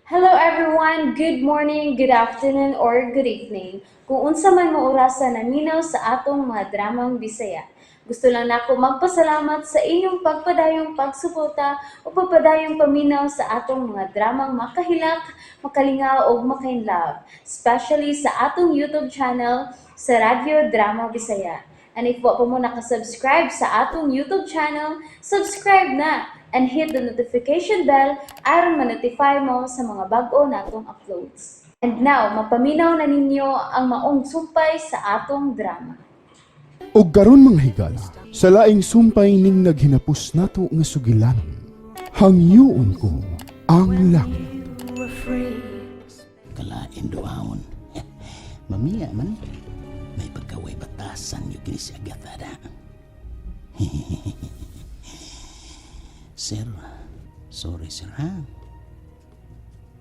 Hello everyone, good morning, good afternoon, or good evening. Kung unsa man mo orasan naminaw sa atong mga dramang Bisaya. Gusto lang nako magpasalamat sa inyong pagpadayong pagsuporta o pagpadayong paminaw sa atong mga dramang makahilak, makalingaw o makainlove, especially sa atong YouTube channel sa Radyo Drama Bisaya. And if wa pa mo nakasubscribe sa atong YouTube channel, subscribe na and hit the notification bell aron ma-notify mo sa mga bag-o natong uploads. And now, mapaminaw na ninyo ang maong sumpay sa atong drama. Og karon mga higala, sa laing sumpay ning naghinapos nato nga sugilanon, hangyoon ko ang langit. Kalain doawon. Mamiya man, may pagkaway batasan yung kini si Agathada. Sir, sorry sir ha.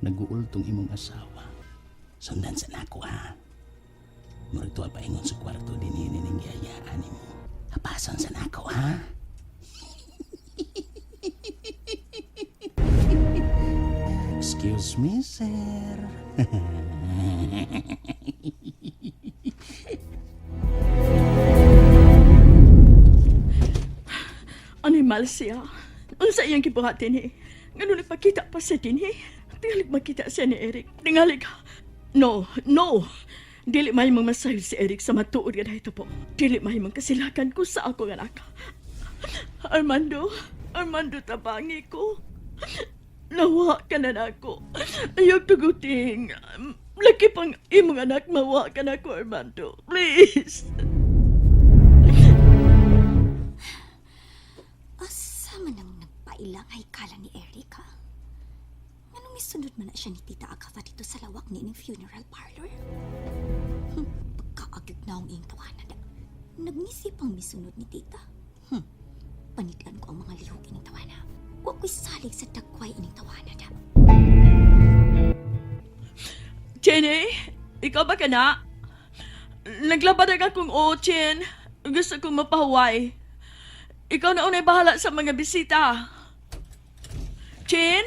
Nag-uultong imong asawa. Sundan sa nako ha. Muritual pa ingon sa kwarto din nining gayaan mo. Hapasan sa nako ha. Excuse me, sir. Animal siya. Unsa iyang gibuhat dinhi? Ngano nagpakita pa sa dinhi? Tingali makita siya ni Eric. Tingali ka. No. Dili mahimong masayo si Eric sa matuod nga dahito po. Dili mahimong kasilakan ko sa ako nga anak. Armando tabangi ko. Nawa ka na nako. Ayaw tuguting. Laki pang imong anak, mawa ka na ko, Armando. Please. Asa man ang nagpailang ay kala ni Eric, ha? Anong misunod man na siya ni Tita Agatha dito sa lawak ni ining funeral parlor? Pagkaagig na ang iyong tawanan. Nagnisipang misunod ni Tita. Panitan ko ang mga lihok ining tawana. Huwag ko'y salig sa dagway ining tawana da. Jenny, ikaw ba ka na? Naglabad akong Chin. Gusto kong mapahuway. Ikaw na unay bahala sa mga bisita. Chin?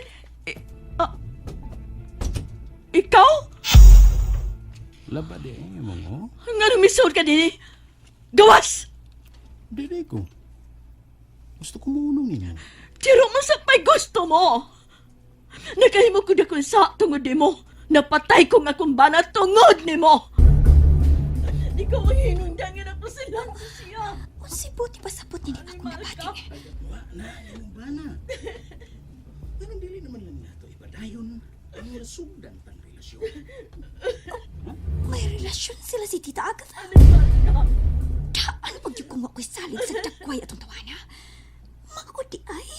Ikaw? Labad mo mo? Nga nang misod ka din eh. Gawas! Dili ko. Gusto ko munong ninyo. Tiro mo sa may gusto mo. Nakahimo ko na kung sa tungod ni mo. Napatay ko nga kung bana tungod ni mo. Ikaw ang hinundangan ako sila siya. Unsi buti pa sapot ni akong nabating. Wa na, yung bana. Pero dili naman lang nato ipadayon ang resuldan pang relasyon. May relasyon sila si Tita Agatha. Ano pag yung kung ako'y salig sa dagway atong tawana? Makudi ay.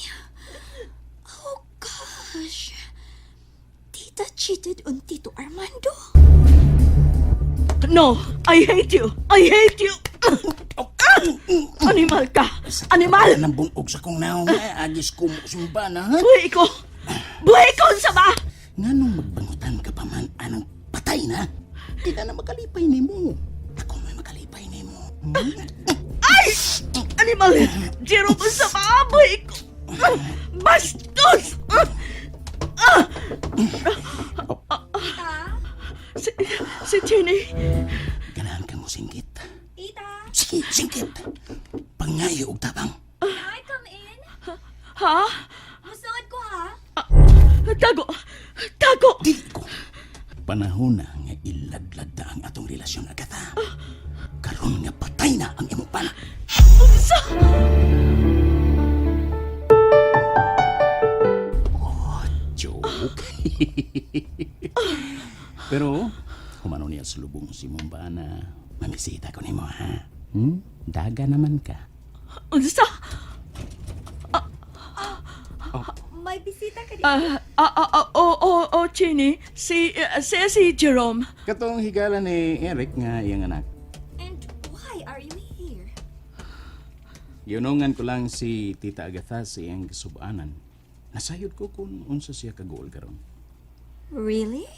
Oh gosh. Tita cheated on Tito Armando. No, I hate you. I hate you. Animal ka. Animal. Nang bungog sa kong naong agis ko sumba na ha? Buhay ko. Buhay ko sa ba? Nga nung magbangutan ka pa man anang patay na, di na makalipay ni mo. Ako may makalipay ni mo. Ay! Animal! Jero mo sa ba? Buhay ko. Bastos! Si Jenny. Ganahan ka mo singgit. Tita, Sige, singgit. Pangayo og tabang. can I come in? Ha? Musod ko, ha? Tago! Tago! Dili ko. Panahon na nga iladlad na ang atong relasyon Agatha. Karon nga patay na ang imong pana. Unsa? Joke. Pero, kumano niya sa lubong si mong bana, mamisita ko ni mo, ha? Daga naman ka. Unsa? May bisita ka Jenny. Si Jerome. Katong higala ni Eric nga iyang anak. And why are you here? Yunungan ko lang si Tita Agatha sa iyang kasubanan. Nasayod ko kung unsa siya kagool karon. Really?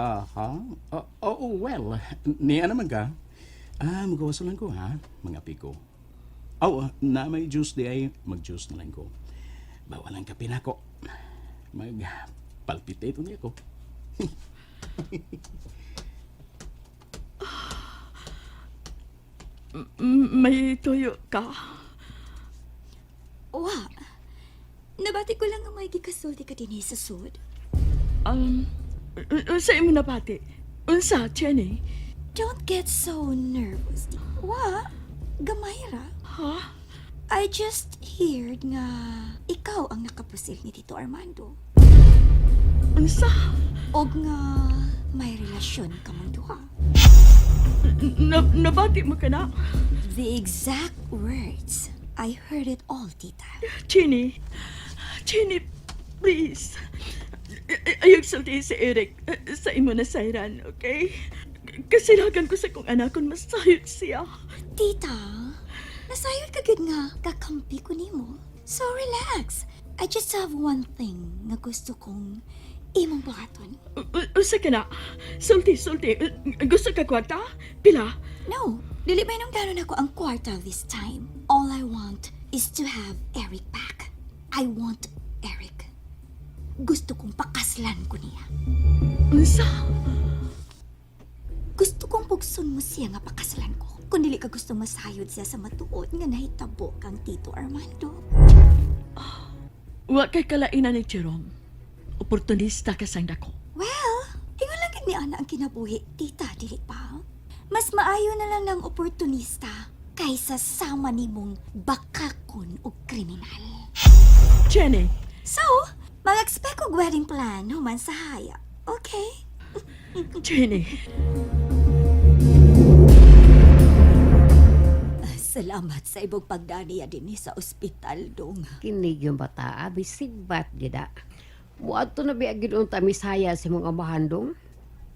Aha. Well, niya naman ka. Magawas lang ko ha, mga piko. Na may juice di ay mag-juice na lang ko. Bawal ang kape na ko. Palpitate niya ko. May tuyo ka? Wa, nabati ko lang nga may gikasulti ka din sa sud. Unsa imo nabati? Unsa, Jenny? Don't get so nervous. Wa, gamay ra. Ha? I just heard nga ikaw ang nakapusil ni Tito Armando. Unsa? Og nga may relasyon ka mong duha. Nabati mo ka na? The exact words. I heard it all, tita. Jenny, please. Ayog sulti si Eric sa imo na sayran, okay? Kasilagan ko sa kong anak kung masayot siya. Tita, nasayod ka gud nga kakampi ko nimo. So relax. I just have one thing nga gusto kong imong buhaton. Usa ka na? Sulti. Gusto ka kwarta? Pila? No, dili ba nung gano'n ako ang kwarta this time. All I want is to have Eric back. I want Eric. Gusto kong pakaslan ko niya. Unsa? Gusto kong pugson mo siya nga pakaslan ko. Kung dili ka gusto masayod siya sa matuod nga nahitabo kang Tito Armando. Wa kay kalainan ni Jerome. Oportunista ka sang dako. Well, ingon lang gid ni ana ang kinabuhi, tita, dili pa? Mas maayo na lang ng oportunista kaysa sama nimong bakakon o kriminal. Jenny, So, mag-expect og wedding plan human sa haya. Okay? Jenny. Salamat sa ibong pagdaniya din sa ospital, dong. Kinig yung bata, bisigbat gida. Buat to na biagid unta misaya sa mga mahandong.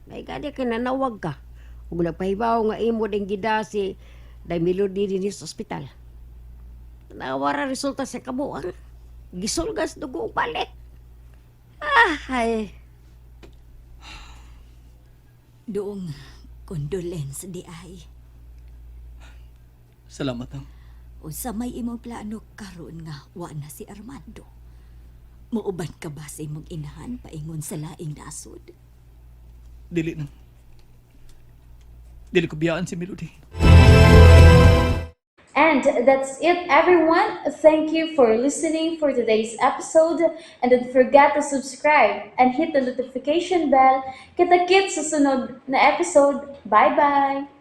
May gadi ka nanawag ka. Kung nagpahibaw nga imo ding gida si Daimilo din sa ospital. Nawara resulta sa kabuang. Gisulgas dugo balik. Ay. Dong, condolence di ay. Salamat ang. O sa may imong plano karon nga wa na si Armando. Muuban ka ba sa imong inahan paingon sa laing nasod? Dili nang. Dili ko biyaan si Melody. And that's it, everyone. Thank you for listening for today's episode. And don't forget to subscribe and hit the notification bell. Kita-kits sa sunod na episode. Bye-bye!